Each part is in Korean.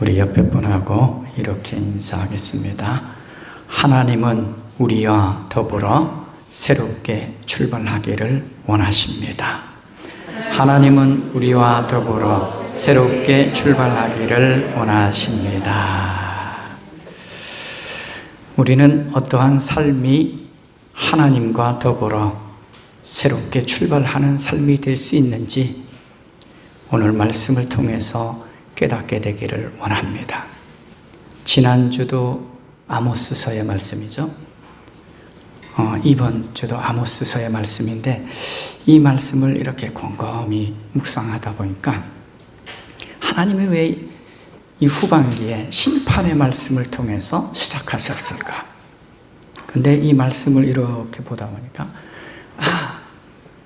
우리 옆에 분하고 이렇게 인사하겠습니다. 하나님은 우리와 더불어 새롭게 출발하기를 원하십니다. 하나님은 우리와 더불어 새롭게 출발하기를 원하십니다. 우리는 어떠한 삶이 하나님과 더불어 새롭게 출발하는 삶이 될 수 있는지 오늘 말씀을 통해서 깨닫게 되기를 원합니다. 지난주도 아모스서의 말씀이죠. 이번 주도 아모스서의 말씀인데 이 말씀을 이렇게 곰곰이 묵상하다 보니까 하나님이 왜 이 후반기에 심판의 말씀을 통해서 시작하셨을까? 근데 이 말씀을 이렇게 보다 보니까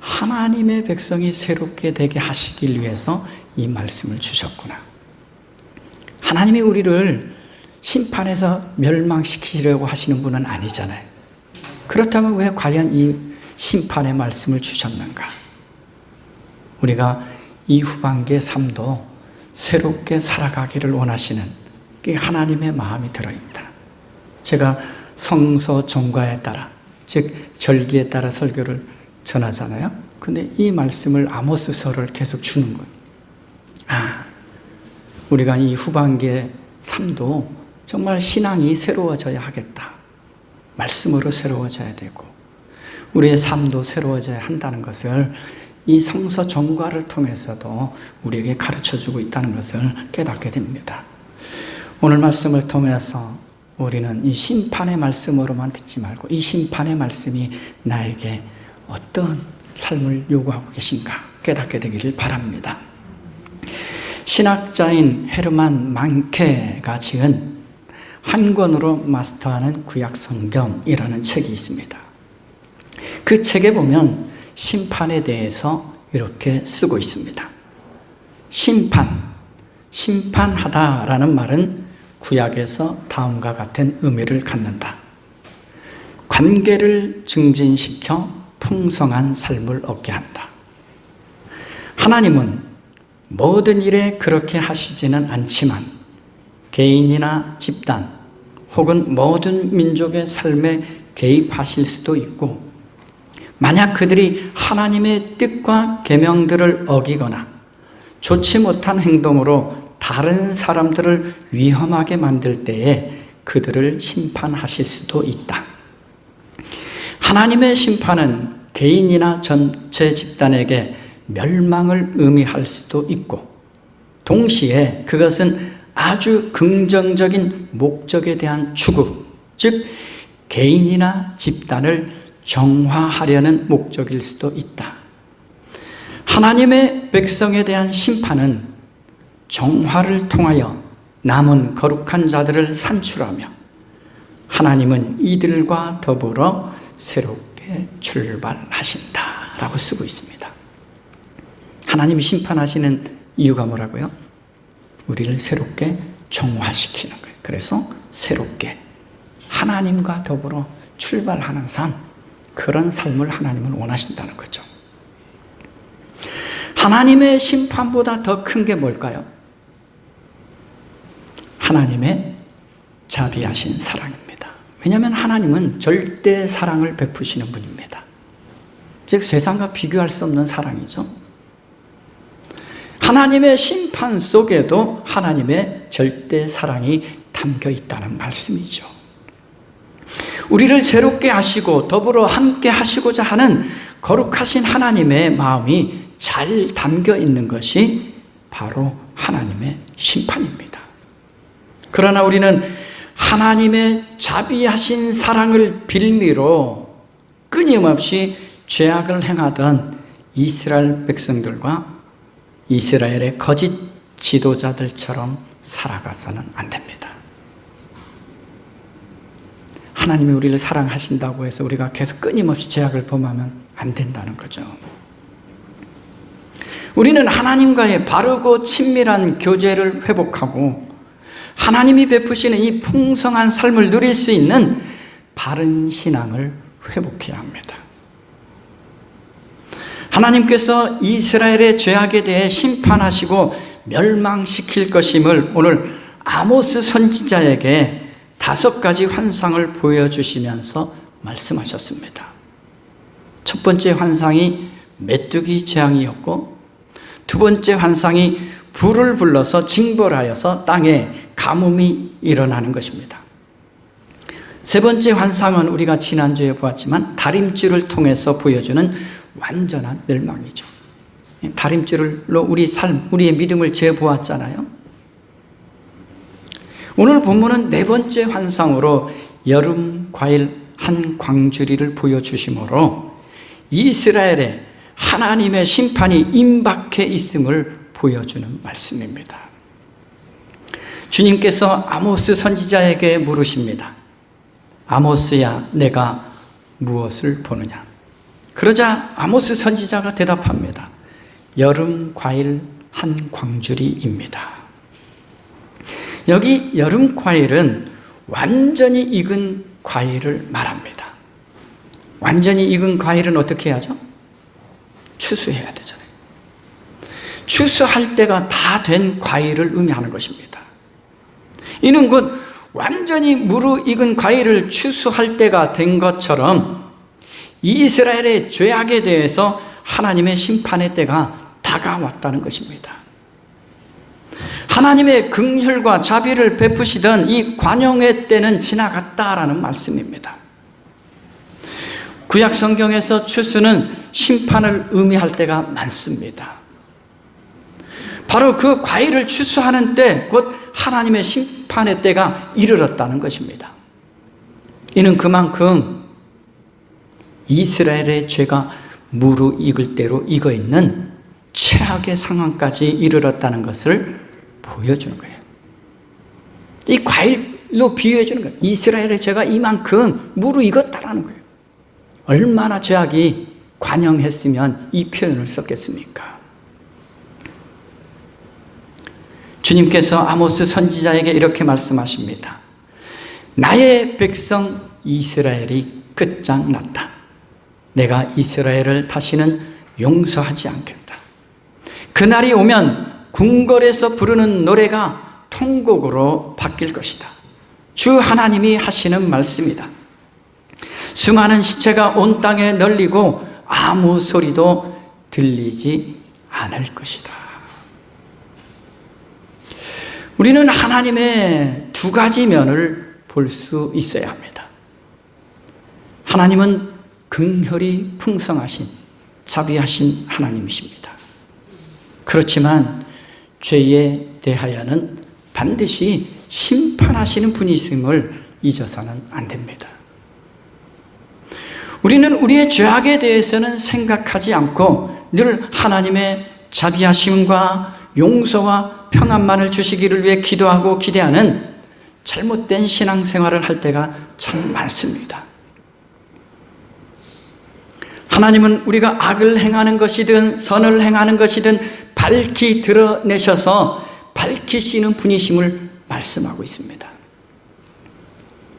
하나님의 백성이 새롭게 되게 하시길 위해서 이 말씀을 주셨구나. 하나님이 우리를 심판에서 멸망시키려고 하시는 분은 아니잖아요. 그렇다면 왜 과연 이 심판의 말씀을 주셨는가? 우리가 이 후반기의 삶도 새롭게 살아가기를 원하시는 하나님의 마음이 들어있다. 제가 성서 종과에 따라, 즉 절기에 따라 설교를 전하잖아요. 근데 이 말씀을 아모스서를 계속 주는 거예요. 우리가 이 후반기의 삶도 정말 신앙이 새로워져야 하겠다. 말씀으로 새로워져야 되고 우리의 삶도 새로워져야 한다는 것을 이 성서 전과를 통해서도 우리에게 가르쳐주고 있다는 것을 깨닫게 됩니다. 오늘 말씀을 통해서 우리는 이 심판의 말씀으로만 듣지 말고 이 심판의 말씀이 나에게 어떤 삶을 요구하고 계신가 깨닫게 되기를 바랍니다. 신학자인 헤르만 망케가 지은 한 권으로 마스터하는 구약성경이라는 책이 있습니다. 그 책에 보면 심판에 대해서 이렇게 쓰고 있습니다. 심판하다라는 말은 구약에서 다음과 같은 의미를 갖는다. 관계를 증진시켜 풍성한 삶을 얻게 한다. 하나님은 모든 일에 그렇게 하시지는 않지만 개인이나 집단 혹은 모든 민족의 삶에 개입하실 수도 있고 만약 그들이 하나님의 뜻과 계명들을 어기거나 좋지 못한 행동으로 다른 사람들을 위험하게 만들 때에 그들을 심판하실 수도 있다. 하나님의 심판은 개인이나 전체 집단에게 멸망을 의미할 수도 있고 동시에 그것은 아주 긍정적인 목적에 대한 추구, 즉 개인이나 집단을 정화하려는 목적일 수도 있다. 하나님의 백성에 대한 심판은 정화를 통하여 남은 거룩한 자들을 산출하며 하나님은 이들과 더불어 새롭게 출발하신다라고 쓰고 있습니다. 하나님이 심판하시는 이유가 뭐라고요? 우리를 새롭게 정화시키는 거예요. 그래서 새롭게 하나님과 더불어 출발하는 삶, 그런 삶을 하나님은 원하신다는 거죠. 하나님의 심판보다 더 큰 게 뭘까요? 하나님의 자비하신 사랑입니다. 왜냐하면 하나님은 절대 사랑을 베푸시는 분입니다. 즉 세상과 비교할 수 없는 사랑이죠. 하나님의 심판 속에도 하나님의 절대 사랑이 담겨 있다는 말씀이죠. 우리를 새롭게 하시고 더불어 함께 하시고자 하는 거룩하신 하나님의 마음이 잘 담겨 있는 것이 바로 하나님의 심판입니다. 그러나 우리는 하나님의 자비하신 사랑을 빌미로 끊임없이 죄악을 행하던 이스라엘 백성들과 이스라엘의 거짓 지도자들처럼 살아가서는 안 됩니다. 하나님이 우리를 사랑하신다고 해서 우리가 계속 끊임없이 죄악을 범하면 안 된다는 거죠. 우리는 하나님과의 바르고 친밀한 교제를 회복하고 하나님이 베푸시는 이 풍성한 삶을 누릴 수 있는 바른 신앙을 회복해야 합니다. 하나님께서 이스라엘의 죄악에 대해 심판하시고 멸망시킬 것임을 오늘 아모스 선지자에게 5가지 환상을 보여주시면서 말씀하셨습니다. 첫 번째 환상이 메뚜기 재앙이었고, 두 번째 환상이 불을 불러서 징벌하여서 땅에 가뭄이 일어나는 것입니다. 세 번째 환상은 우리가 지난주에 보았지만 다림줄을 통해서 보여주는 완전한 멸망이죠. 다림줄로 우리의 믿음을 재보았잖아요. 오늘 본문은 네 번째 환상으로 여름 과일 한 광주리를 보여주심으로 이스라엘의 하나님의 심판이 임박해 있음을 보여주는 말씀입니다. 주님께서 아모스 선지자에게 물으십니다. 아모스야, 내가 무엇을 보느냐? 그러자 아모스 선지자가 대답합니다. 여름 과일 한 광주리입니다. 여기 여름 과일은 완전히 익은 과일을 말합니다. 완전히 익은 과일은 어떻게 해야죠? 추수해야 되잖아요. 추수할 때가 다 된 과일을 의미하는 것입니다. 이는 곧 완전히 무르익은 과일을 추수할 때가 된 것처럼 이스라엘의 죄악에 대해서 하나님의 심판의 때가 다가왔다는 것입니다. 하나님의 긍휼과 자비를 베푸시던 이 관용의 때는 지나갔다라는 말씀입니다. 구약 성경에서 추수는 심판을 의미할 때가 많습니다. 바로 그 과일을 추수하는 때, 곧 하나님의 심판의 때가 이르렀다는 것입니다. 이는 그만큼 이스라엘의 죄가 무르익을 대로 익어 있는 최악의 상황까지 이르렀다는 것을 보여주는 거예요. 이 과일로 비유해 주는 거예요. 이스라엘의 죄가 이만큼 무르익었다라는 거예요. 얼마나 죄악이 관영했으면 이 표현을 썼겠습니까? 주님께서 아모스 선지자에게 이렇게 말씀하십니다. 나의 백성 이스라엘이 끝장났다. 내가 이스라엘을 다시는 용서하지 않겠다. 그날이 오면 궁궐에서 부르는 노래가 통곡으로 바뀔 것이다. 주 하나님이 하시는 말씀이다. 수많은 시체가 온 땅에 널리고 아무 소리도 들리지 않을 것이다. 우리는 하나님의 두 가지 면을 볼 수 있어야 합니다. 하나님은 긍휼이 풍성하신 자비하신 하나님이십니다. 그렇지만 죄에 대하여는 반드시 심판하시는 분이심을 잊어서는 안 됩니다. 우리는 우리의 죄악에 대해서는 생각하지 않고 늘 하나님의 자비하심과 용서와 평안만을 주시기를 위해 기도하고 기대하는 잘못된 신앙생활을 할 때가 참 많습니다. 하나님은 우리가 악을 행하는 것이든 선을 행하는 것이든 밝히 드러내셔서 밝히시는 분이심을 말씀하고 있습니다.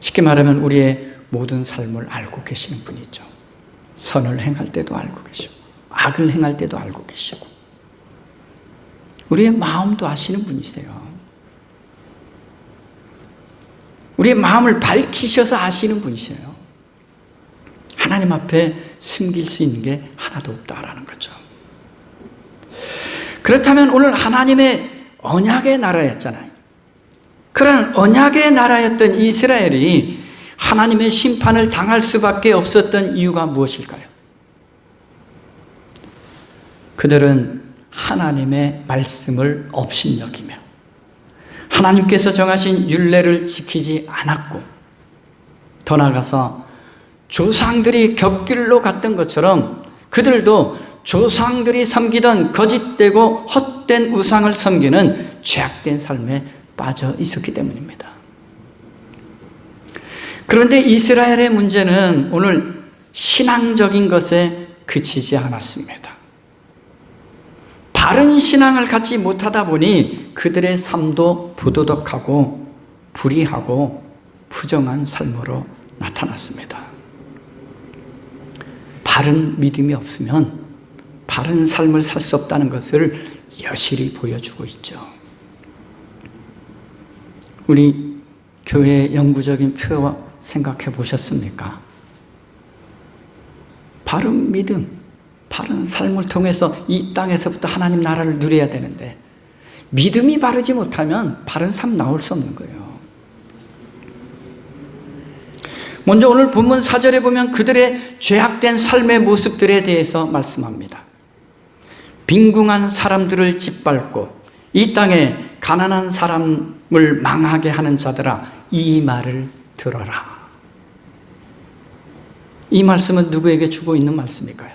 쉽게 말하면 우리의 모든 삶을 알고 계시는 분이죠. 선을 행할 때도 알고 계시고 악을 행할 때도 알고 계시고 우리의 마음도 아시는 분이세요. 우리의 마음을 밝히셔서 아시는 분이세요. 하나님 앞에 숨길 수 있는 게 하나도 없다라는 거죠. 그렇다면 오늘 하나님의 언약의 나라였잖아요. 그런 언약의 나라였던 이스라엘이 하나님의 심판을 당할 수밖에 없었던 이유가 무엇일까요? 그들은 하나님의 말씀을 업신여기며 하나님께서 정하신 율례를 지키지 않았고, 더 나아가서 조상들이 곁길로 갔던 것처럼 그들도 조상들이 섬기던 거짓되고 헛된 우상을 섬기는 죄악된 삶에 빠져 있었기 때문입니다. 그런데 이스라엘의 문제는 오늘 신앙적인 것에 그치지 않았습니다. 바른 신앙을 갖지 못하다 보니 그들의 삶도 부도덕하고 불의하고 부정한 삶으로 나타났습니다. 바른 믿음이 없으면 바른 삶을 살 수 없다는 것을 여실히 보여주고 있죠. 우리 교회의 영구적인 표와 생각해 보셨습니까? 바른 믿음, 바른 삶을 통해서 이 땅에서부터 하나님 나라를 누려야 되는데 믿음이 바르지 못하면 바른 삶 나올 수 없는 거예요. 먼저 오늘 본문 4절에 보면 그들의 죄악된 삶의 모습들에 대해서 말씀합니다. 빈궁한 사람들을 짓밟고 이 땅에 가난한 사람을 망하게 하는 자들아, 이 말을 들어라. 이 말씀은 누구에게 주고 있는 말씀일까요?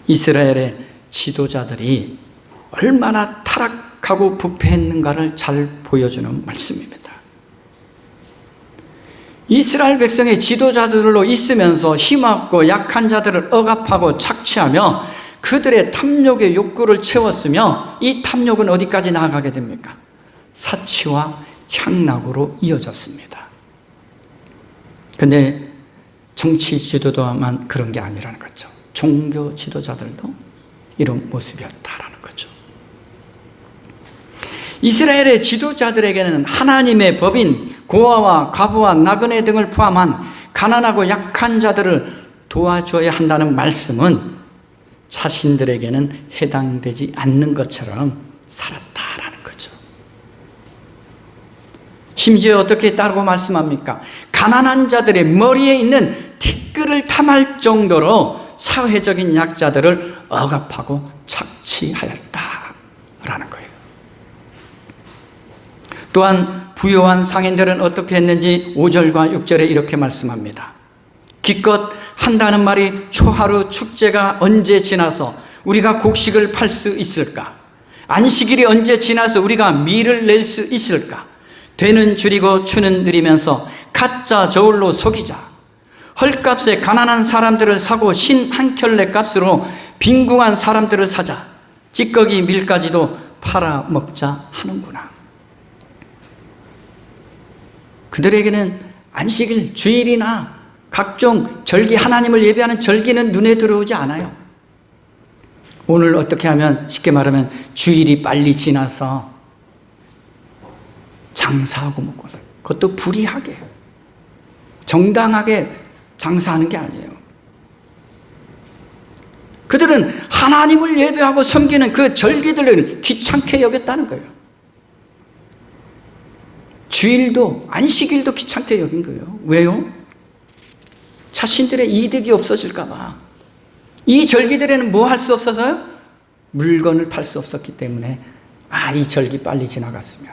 이스라엘의 지도자들이 얼마나 타락하고 부패했는가를 잘 보여주는 말씀입니다. 이스라엘 백성의 지도자들로 있으면서 힘없고 약한 자들을 억압하고 착취하며 그들의 탐욕의 욕구를 채웠으며 이 탐욕은 어디까지 나아가게 됩니까? 사치와 향락으로 이어졌습니다. 그런데 정치 지도자만 그런 게 아니라는 거죠. 종교 지도자들도 이런 모습이었다라는 거죠. 이스라엘의 지도자들에게는 하나님의 법인 고아와 과부와 나그네 등을 포함한 가난하고 약한 자들을 도와줘야 한다는 말씀은 자신들에게는 해당되지 않는 것처럼 살았다라는 거죠. 심지어 어떻게 따르고 말씀합니까? 가난한 자들의 머리에 있는 티끌을 탐할 정도로 사회적인 약자들을 억압하고 착취하였다라는 거예요. 또한 부요한 상인들은 어떻게 했는지 5절과 6절에 이렇게 말씀합니다. 기껏 한다는 말이 초하루 축제가 언제 지나서 우리가 곡식을 팔 수 있을까? 안식일이 언제 지나서 우리가 밀을 낼 수 있을까? 되는 줄이고 추는 느리면서 가짜 저울로 속이자. 헐값에 가난한 사람들을 사고 신 한 켤레 값으로 빈궁한 사람들을 사자. 찌꺼기 밀까지도 팔아먹자 하는구나. 그들에게는 안식일, 주일이나 각종 절기, 하나님을 예배하는 절기는 눈에 들어오지 않아요. 오늘 어떻게 하면, 쉽게 말하면 주일이 빨리 지나서 장사하고 먹고, 그것도 불이하게, 정당하게 장사하는 게 아니에요. 그들은 하나님을 예배하고 섬기는 그 절기들을 귀찮게 여겼다는 거예요. 주일도, 안식일도 귀찮게 여긴 거예요. 왜요? 자신들의 이득이 없어질까 봐. 이 절기들에는 뭐 할 수 없어서요? 물건을 팔 수 없었기 때문에 이 절기 빨리 지나갔으면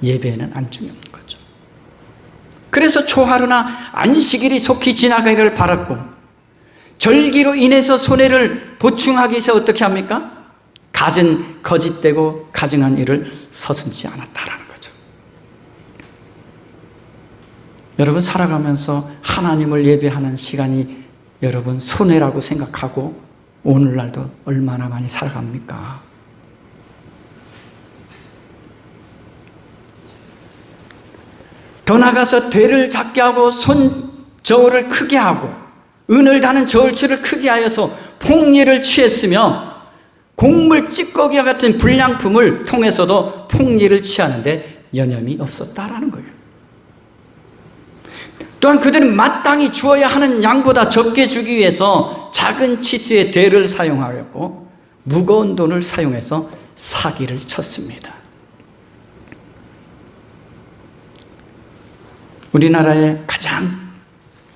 예배에는 안중이 없는 거죠. 그래서 초하루나 안식일이 속히 지나가기를 바랐고, 절기로 인해서 손해를 보충하기 위해서 어떻게 합니까? 갖은 거짓되고 가증한 일을 서슴지 않았다라는 거죠. 여러분, 살아가면서 하나님을 예배하는 시간이 여러분 손해라고 생각하고 오늘날도 얼마나 많이 살아갑니까? 더 나가서 되를 작게 하고 손 저울을 크게 하고 은을 다는 저울추를 크게 하여서 폭리를 취했으며 곡물 찌꺼기와 같은 불량품을 통해서도 폭리를 취하는데 여념이 없었다라는 거예요. 또한 그들은 마땅히 주어야 하는 양보다 적게 주기 위해서 작은 치수의 대를 사용하였고 무거운 돈을 사용해서 사기를 쳤습니다. 우리나라의 가장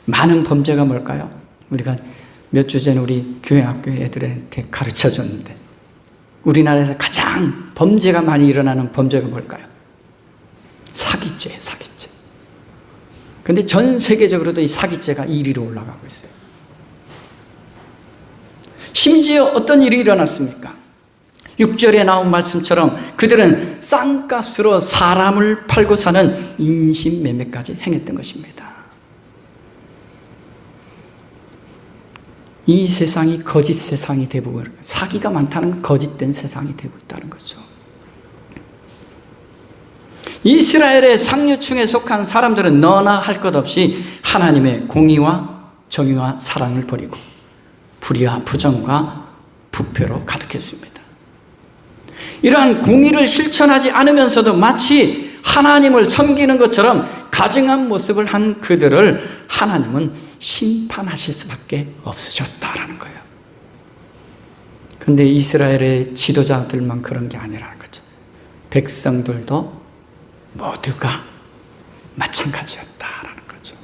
많은 범죄가 뭘까요? 우리가 몇 주 전에 우리 교회 학교 애들한테 가르쳐 줬는데, 우리나라에서 가장 범죄가 많이 일어나는 범죄가 뭘까요? 사기죄, 사기죄. 근데 전 세계적으로도 이 사기죄가 1위로 올라가고 있어요. 심지어 어떤 일이 일어났습니까? 6절에 나온 말씀처럼 그들은 싼값으로 사람을 팔고 사는 인신매매까지 행했던 것입니다. 이 세상이 거짓 세상이 되고, 사기가 많다는 거짓된 세상이 되고 있다는 거죠. 이스라엘의 상류층에 속한 사람들은 너나 할 것 없이 하나님의 공의와 정의와 사랑을 버리고 불의와 부정과 부패로 가득했습니다. 이러한 공의를 실천하지 않으면서도 마치 하나님을 섬기는 것처럼 가증한 모습을 한 그들을 하나님은 심판하실 수밖에 없으셨다라는 거예요. 그런데 이스라엘의 지도자들만 그런 게 아니라는 거죠. 백성들도 모두가 마찬가지였다라는 거죠.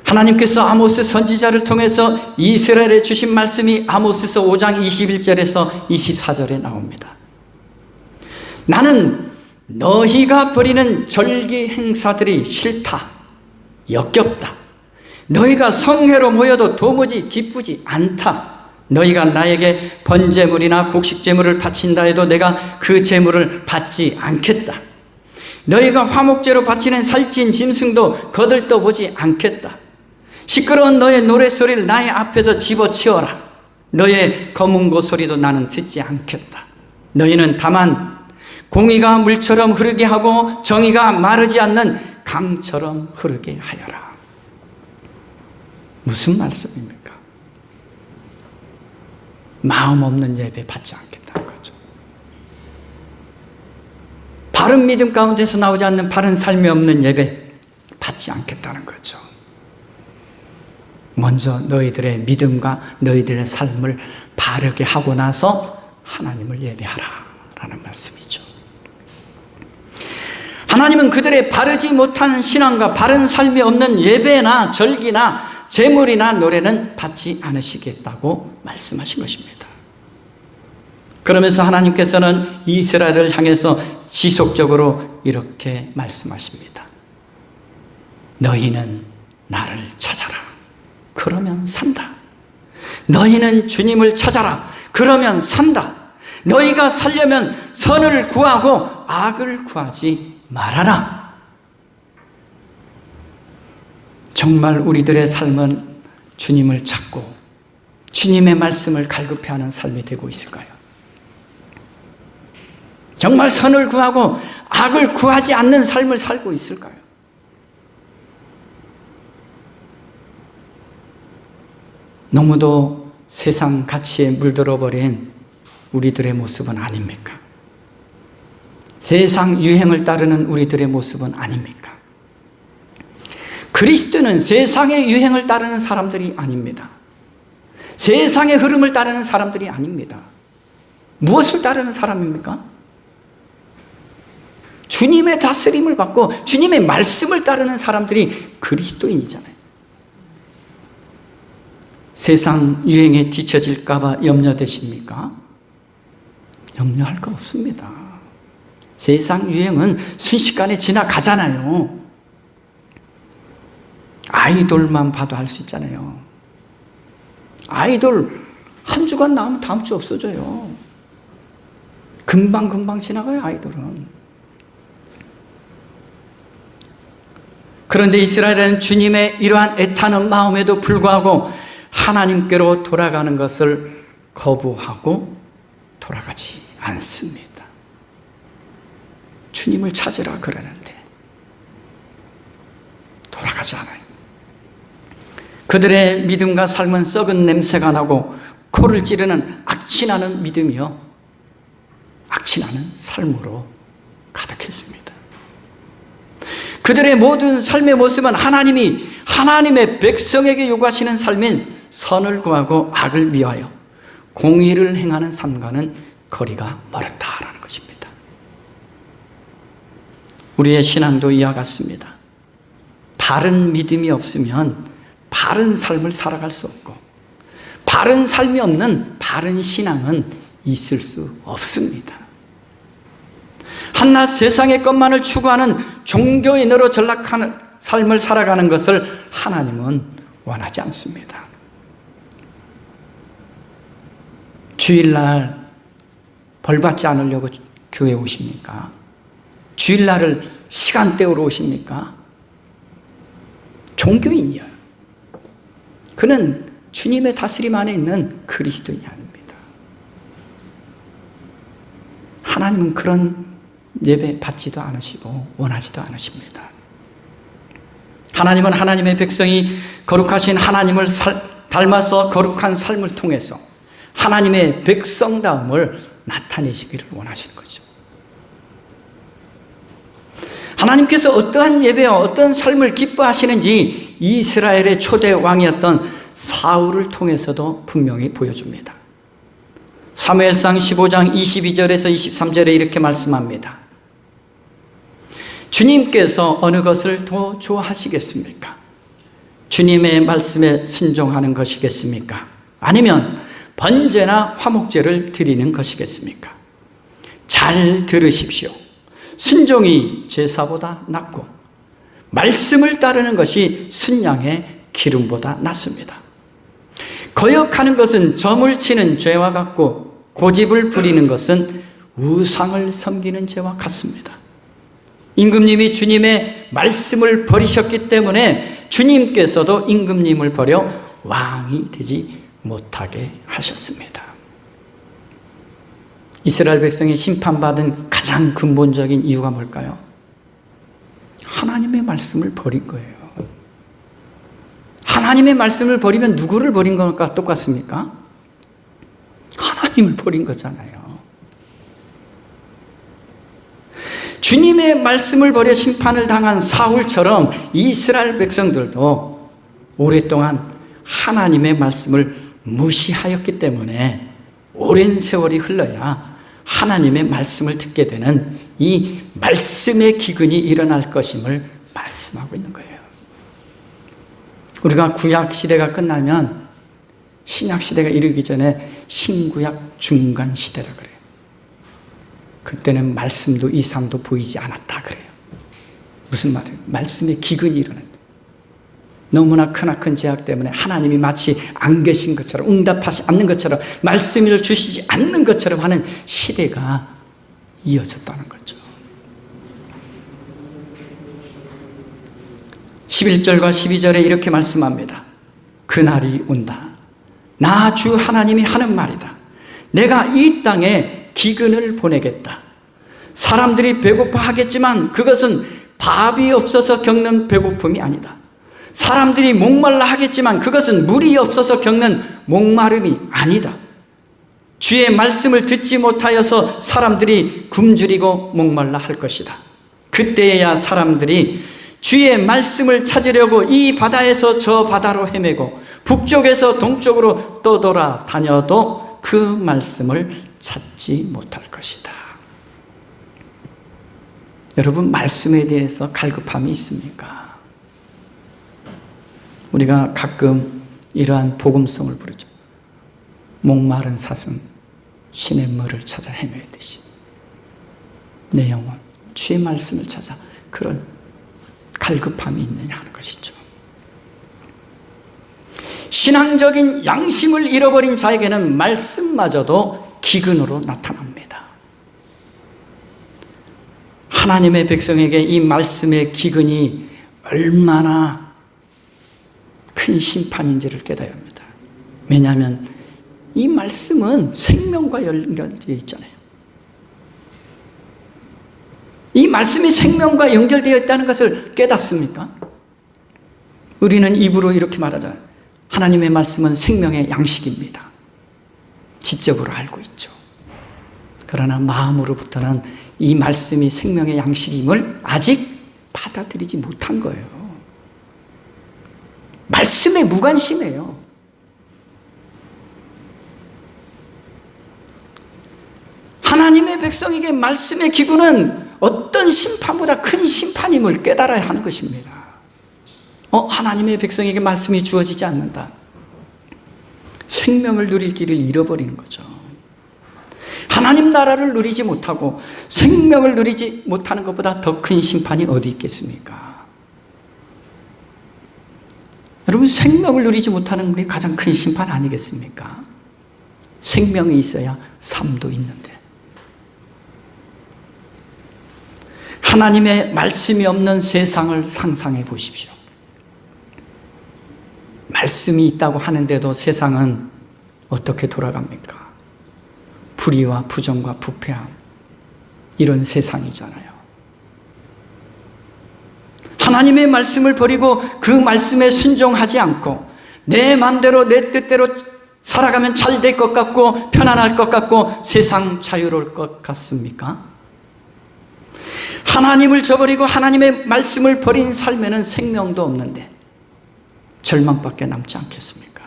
하나님께서 아모스 선지자를 통해서 이스라엘에 주신 말씀이 아모스서 5장 21절에서 24절에 나옵니다. 나는 너희가 벌이는 절기 행사들이 싫다, 역겹다. 너희가 성회로 모여도 도무지 기쁘지 않다. 너희가 나에게 번제물이나 곡식제물을 바친다 해도 내가 그 제물을 받지 않겠다. 너희가 화목제로 바치는 살찐 짐승도 거들떠 보지 않겠다. 시끄러운 너의 노랫소리를 나의 앞에서 집어치워라. 너의 검은고 소리도 나는 듣지 않겠다. 너희는 다만 공의가 물처럼 흐르게 하고 정의가 마르지 않는 강처럼 흐르게 하여라. 무슨 말씀입니까? 마음 없는 예배 받지 않겠다는 거죠. 바른 믿음 가운데서 나오지 않는 바른 삶이 없는 예배 받지 않겠다는 거죠. 먼저 너희들의 믿음과 너희들의 삶을 바르게 하고 나서 하나님을 예배하라 라는 말씀이죠. 하나님은 그들의 바르지 못한 신앙과 바른 삶이 없는 예배나 절기나 제물이나 노래는 받지 않으시겠다고 말씀하신 것입니다. 그러면서 하나님께서는 이스라엘을 향해서 지속적으로 이렇게 말씀하십니다. 너희는 나를 찾아라. 그러면 산다. 너희는 주님을 찾아라. 그러면 산다. 너희가 살려면 선을 구하고 악을 구하지 말아라. 정말 우리들의 삶은 주님을 찾고 주님의 말씀을 갈급해하는 삶이 되고 있을까요? 정말 선을 구하고 악을 구하지 않는 삶을 살고 있을까요? 너무도 세상 가치에 물들어버린 우리들의 모습은 아닙니까? 세상 유행을 따르는 우리들의 모습은 아닙니까? 그리스도는 세상의 유행을 따르는 사람들이 아닙니다. 세상의 흐름을 따르는 사람들이 아닙니다. 무엇을 따르는 사람입니까? 주님의 다스림을 받고 주님의 말씀을 따르는 사람들이 그리스도인이잖아요. 세상 유행에 뒤처질까 봐 염려되십니까? 염려할 거 없습니다. 세상 유행은 순식간에 지나가잖아요. 아이돌만 봐도 알 수 있잖아요. 아이돌 한 주간 나오면 다음 주 없어져요. 금방 지나가요, 아이돌은. 그런데 이스라엘은 주님의 이러한 애타는 마음에도 불구하고 하나님께로 돌아가는 것을 거부하고 돌아가지 않습니다. 주님을 찾으라 그러는데 돌아가지 않아요. 그들의 믿음과 삶은 썩은 냄새가 나고 코를 찌르는 악취나는 믿음이요, 악취나는 삶으로 가득했습니다. 그들의 모든 삶의 모습은 하나님이 하나님의 백성에게 요구하시는 삶인 선을 구하고 악을 미워하여 공의를 행하는 삶과는 거리가 멀었다라는 것입니다. 우리의 신앙도 이와 같습니다. 바른 믿음이 없으면 바른 삶을 살아갈 수 없고, 바른 삶이 없는 바른 신앙은 있을 수 없습니다. 한낱 세상의 것만을 추구하는 종교인으로 전락하는 삶을 살아가는 것을 하나님은 원하지 않습니다. 주일날 벌받지 않으려고 교회에 오십니까? 주일날을 시간대로 오십니까? 종교인이에요. 그는 주님의 다스림 안에 있는 그리스도인이 아닙니다. 하나님은 그런 예배 받지도 않으시고 원하지도 않으십니다. 하나님은 하나님의 백성이 거룩하신 하나님을 닮아서 거룩한 삶을 통해서 하나님의 백성다움을 나타내시기를 원하시는 거죠. 하나님께서 어떠한 예배와 어떤 삶을 기뻐하시는지 이스라엘의 초대 왕이었던 사울을 통해서도 분명히 보여줍니다. 사무엘상 15장 22절에서 23절에 이렇게 말씀합니다. 주님께서 어느 것을 더 좋아하시겠습니까? 주님의 말씀에 순종하는 것이겠습니까? 아니면 번제나 화목제를 드리는 것이겠습니까? 잘 들으십시오. 순종이 제사보다 낫고 말씀을 따르는 것이 순양의 기름보다 낫습니다. 거역하는 것은 점을 치는 죄와 같고 고집을 부리는 것은 우상을 섬기는 죄와 같습니다. 임금님이 주님의 말씀을 버리셨기 때문에 주님께서도 임금님을 버려 왕이 되지 못하게 하셨습니다. 이스라엘 백성이 심판받은 가장 근본적인 이유가 뭘까요? 하나님의 말씀을 버린 거예요. 하나님의 말씀을 버리면 누구를 버린 것과 똑같습니까? 하나님을 버린 거잖아요. 주님의 말씀을 버려 심판을 당한 사울처럼 이스라엘 백성들도 오랫동안 하나님의 말씀을 무시하였기 때문에 오랜 세월이 흘러야 하나님의 말씀을 듣게 되는 이 말씀의 기근이 일어날 것임을 말씀하고 있는 거예요. 우리가 구약 시대가 끝나면 신약 시대가 이르기 전에 신구약 중간 시대라 그래요. 그때는 말씀도 이상도 보이지 않았다 그래요. 무슨 말이에요? 말씀의 기근이 일어난다. 너무나 크나큰 제약 때문에 하나님이 마치 안 계신 것처럼, 응답하지 않는 것처럼, 말씀을 주시지 않는 것처럼 하는 시대가 이어졌다는 거죠. 11절과 12절에 이렇게 말씀합니다. 그날이 온다. 나 주 하나님이 하는 말이다. 내가 이 땅에 기근을 보내겠다. 사람들이 배고파하겠지만 그것은 밥이 없어서 겪는 배고픔이 아니다. 사람들이 목말라 하겠지만 그것은 물이 없어서 겪는 목마름이 아니다. 주의 말씀을 듣지 못하여서 사람들이 굶주리고 목말라 할 것이다. 그때야 사람들이 주의 말씀을 찾으려고 이 바다에서 저 바다로 헤매고 북쪽에서 동쪽으로 떠돌아 다녀도 그 말씀을 찾지 못할 것이다. 여러분, 말씀에 대해서 갈급함이 있습니까? 우리가 가끔 이러한 복음성을 부르죠. 목마른 사슴 시냇물을 찾아 헤매듯이 내 영혼 주의 말씀을 찾아 그런 갈급함이 있느냐 하는 것이죠. 신앙적인 양심을 잃어버린 자에게는 말씀마저도 기근으로 나타납니다. 하나님의 백성에게 이 말씀의 기근이 얼마나 큰 심판인지를 깨달아야 합니다. 왜냐하면 이 말씀은 생명과 연결되어 있잖아요. 이 말씀이 생명과 연결되어 있다는 것을 깨닫습니까? 우리는 입으로 이렇게 말하잖아요. 하나님의 말씀은 생명의 양식입니다. 지적으로 알고 있죠. 그러나 마음으로부터는 이 말씀이 생명의 양식임을 아직 받아들이지 못한 거예요. 말씀에 무관심해요. 하나님의 백성에게 말씀의 기구는 어떤 심판보다 큰 심판임을 깨달아야 하는 것입니다. 하나님의 백성에게 말씀이 주어지지 않는다. 생명을 누릴 길을 잃어버리는 거죠. 하나님 나라를 누리지 못하고 생명을 누리지 못하는 것보다 더 큰 심판이 어디 있겠습니까? 여러분, 생명을 누리지 못하는 게 가장 큰 심판 아니겠습니까? 생명이 있어야 삶도 있는데. 하나님의 말씀이 없는 세상을 상상해 보십시오. 말씀이 있다고 하는데도 세상은 어떻게 돌아갑니까? 불의와 부정과 부패함, 이런 세상이잖아요. 하나님의 말씀을 버리고 그 말씀에 순종하지 않고 내 마음대로 내 뜻대로 살아가면 잘 될 것 같고 편안할 것 같고 세상 자유로울 것 같습니까? 하나님을 저버리고 하나님의 말씀을 버린 삶에는 생명도 없는데 절망밖에 남지 않겠습니까?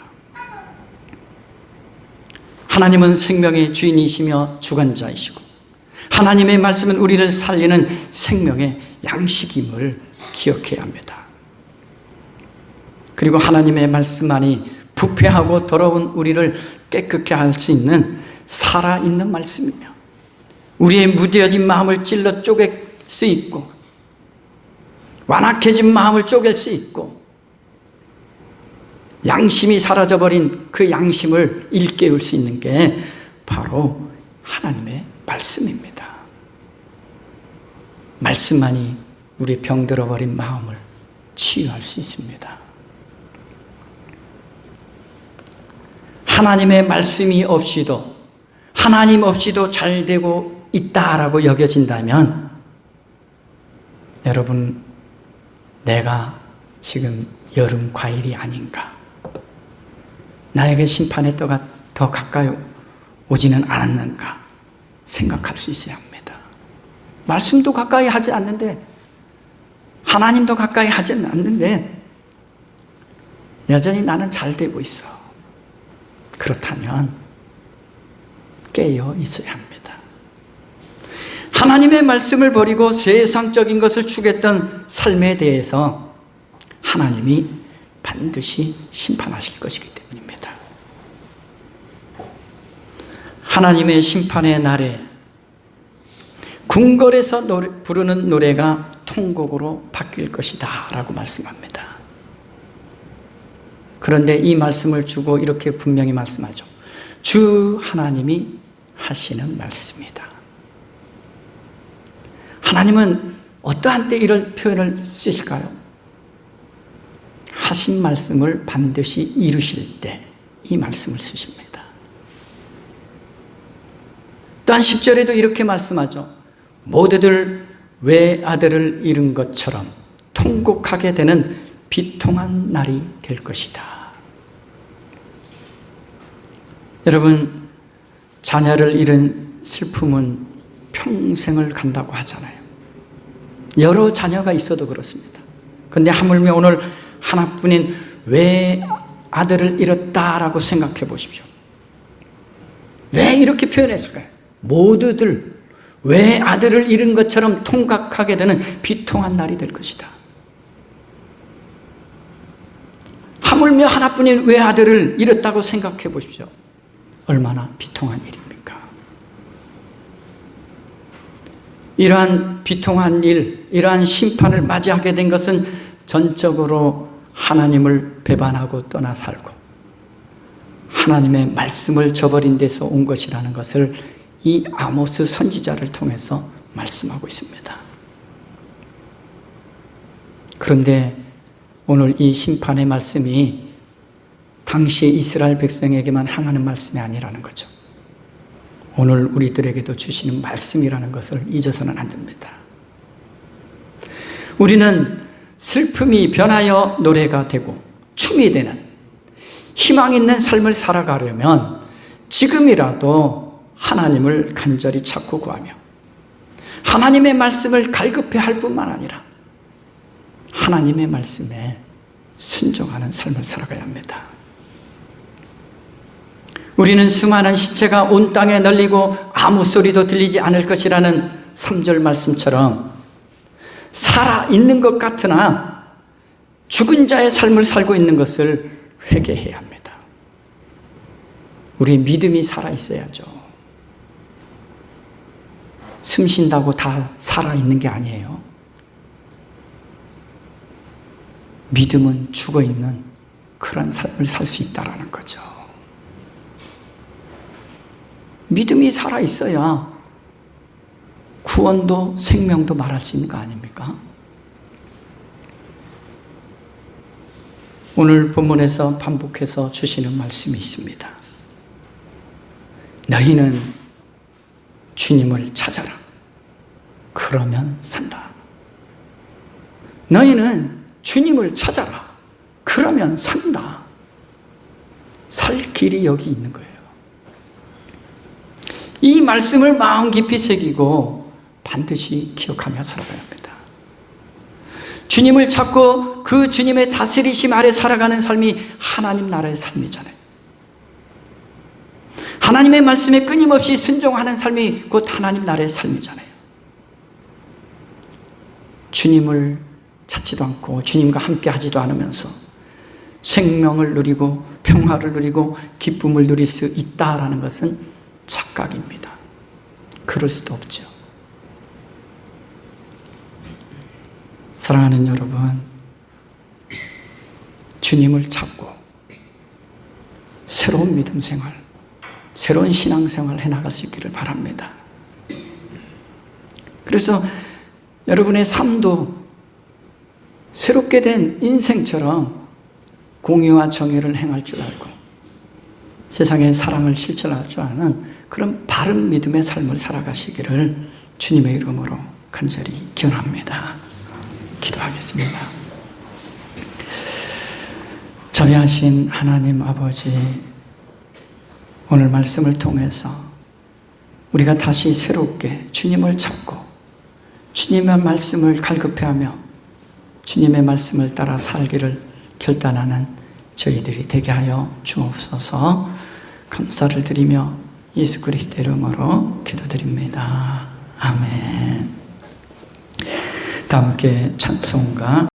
하나님은 생명의 주인이시며 주관자이시고 하나님의 말씀은 우리를 살리는 생명의 양식임을 기억해야 합니다. 그리고 하나님의 말씀만이 부패하고 더러운 우리를 깨끗게 할 수 있는 살아있는 말씀이며 우리의 무뎌진 마음을 찔러 쪼갤 수 있고 완악해진 마음을 쪼갤 수 있고 양심이 사라져버린 그 양심을 일깨울 수 있는 게 바로 하나님의 말씀입니다. 말씀만이 우리 병들어버린 마음을 치유할 수 있습니다. 하나님의 말씀이 없이도 하나님 없이도 잘 되고 있다라고 여겨진다면 여러분, 내가 지금 여름 과일이 아닌가? 나에게 심판의 때가 더 가까이 오지는 않았는가? 생각할 수 있어야 합니다. 말씀도 가까이 하지 않는데 하나님도 가까이 하지 않는데 여전히 나는 잘 되고 있어. 그렇다면 깨어 있어야 합니다. 하나님의 말씀을 버리고 세상적인 것을 추구했던 삶에 대해서 하나님이 반드시 심판하실 것이기 때문입니다. 하나님의 심판의 날에 궁궐에서 부르는 노래가 통곡으로 바뀔 것이다 라고 말씀합니다. 그런데 이 말씀을 주고 이렇게 분명히 말씀하죠. 주 하나님이 하시는 말씀이다. 하나님은 어떠한 때 이런 표현을 쓰실까요? 하신 말씀을 반드시 이루실 때 이 말씀을 쓰십니다. 또한 10절에도 이렇게 말씀하죠. 모두들 외아들을 잃은 것처럼 통곡하게 되는 비통한 날이 될 것이다. 여러분, 자녀를 잃은 슬픔은 평생을 간다고 하잖아요. 여러 자녀가 있어도 그렇습니다. 그런데 하물며 오늘 하나뿐인 외아들을 잃었다라고 생각해 보십시오. 왜 이렇게 표현했을까요? 모두들 외아들을 잃은 것처럼 통각하게 되는 비통한 날이 될 것이다. 하물며 하나뿐인 외아들을 잃었다고 생각해 보십시오. 얼마나 비통한 일입니까? 이러한 비통한 일, 이러한 심판을 맞이하게 된 것은 전적으로 하나님을 배반하고 떠나 살고 하나님의 말씀을 저버린 데서 온 것이라는 것을 이 아모스 선지자를 통해서 말씀하고 있습니다. 그런데 오늘 이 심판의 말씀이 당시 이스라엘 백성에게만 향하는 말씀이 아니라는 거죠. 오늘 우리들에게도 주시는 말씀이라는 것을 잊어서는 안 됩니다. 우리는 슬픔이 변하여 노래가 되고 춤이 되는 희망 있는 삶을 살아가려면 지금이라도 하나님을 간절히 찾고 구하며 하나님의 말씀을 갈급해 할 뿐만 아니라 하나님의 말씀에 순종하는 삶을 살아가야 합니다. 우리는 수많은 시체가 온 땅에 널리고 아무 소리도 들리지 않을 것이라는 3절 말씀처럼 살아있는 것 같으나 죽은 자의 삶을 살고 있는 것을 회개해야 합니다. 우리 믿음이 살아있어야죠. 숨 쉰다고 다 살아있는 게 아니에요. 믿음은 죽어있는 그런 삶을 살 수 있다는 거죠. 믿음이 살아있어야 구원도 생명도 말할 수 있는 거 아닙니까? 오늘 본문에서 반복해서 주시는 말씀이 있습니다. 너희는 주님을 찾아라. 그러면 산다. 너희는 주님을 찾아라. 그러면 산다. 살 길이 여기 있는 거예요. 이 말씀을 마음 깊이 새기고 반드시 기억하며 살아가야 합니다. 주님을 찾고 그 주님의 다스리심 아래 살아가는 삶이 하나님 나라의 삶이잖아요. 하나님의 말씀에 끊임없이 순종하는 삶이 곧 하나님 나라의 삶이잖아요. 주님을 찾지도 않고 주님과 함께 하지도 않으면서 생명을 누리고 평화를 누리고 기쁨을 누릴 수 있다라는 것은 착각입니다. 그럴 수도 없죠. 사랑하는 여러분, 주님을 찾고 새로운 믿음 생활, 새로운 신앙 생활을 해나갈 수 있기를 바랍니다. 그래서 여러분의 삶도 새롭게 된 인생처럼 공의와 정의를 행할 줄 알고 세상의 사랑을 실천할 줄 아는 그런 바른 믿음의 삶을 살아가시기를 주님의 이름으로 간절히 기원합니다. 기도하겠습니다. 자비하신 하나님 아버지, 오늘 말씀을 통해서 우리가 다시 새롭게 주님을 찾고 주님의 말씀을 갈급해하며 주님의 말씀을 따라 살기를 결단하는 저희들이 되게 하여 주옵소서. 감사를 드리며 예수 그리스도 이름으로 기도드립니다. 아멘. 다 함께 찬송가